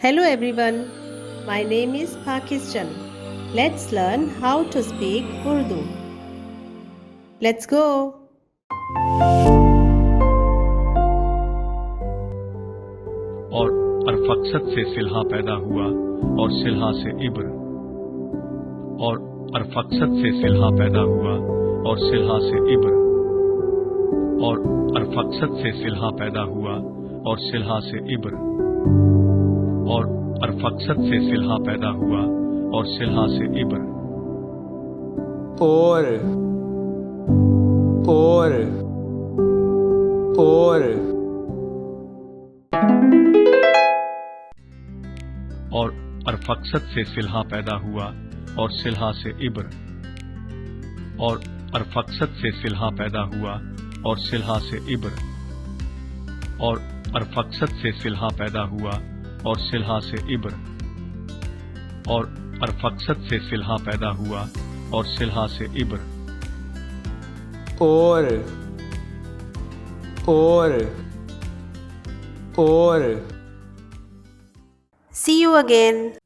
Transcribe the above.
Hello everyone, my name is Pakistan. Let's learn how to speak Urdu. Let's go. और अरफक्सत से सिल्हा पैदा हुआ और सिल्हा से इब्र। और अरफक्सत से सिल्हा पैदा हुआ और सिल्हा से इब्र। और अरफक्सत से सिल्हा पैदा हुआ और सिल्हा से इब्र। और अरफक्सत से सिल्हा पैदा हुआ और सिल्हा से इब्र। और और अरफक्सत से सिल्हा पैदा हुआ और सिल्हा से इब्र। और अरफक्सत से सिल्हा पैदा हुआ और सिल्हा से इब्र। और अरफक्सत से सिल्हा पैदा हुआ और सिल्हा से इब्र। और अरफक्सत से सिल्हा पैदा हुआ और सिल्हा से इब्र। और See you again.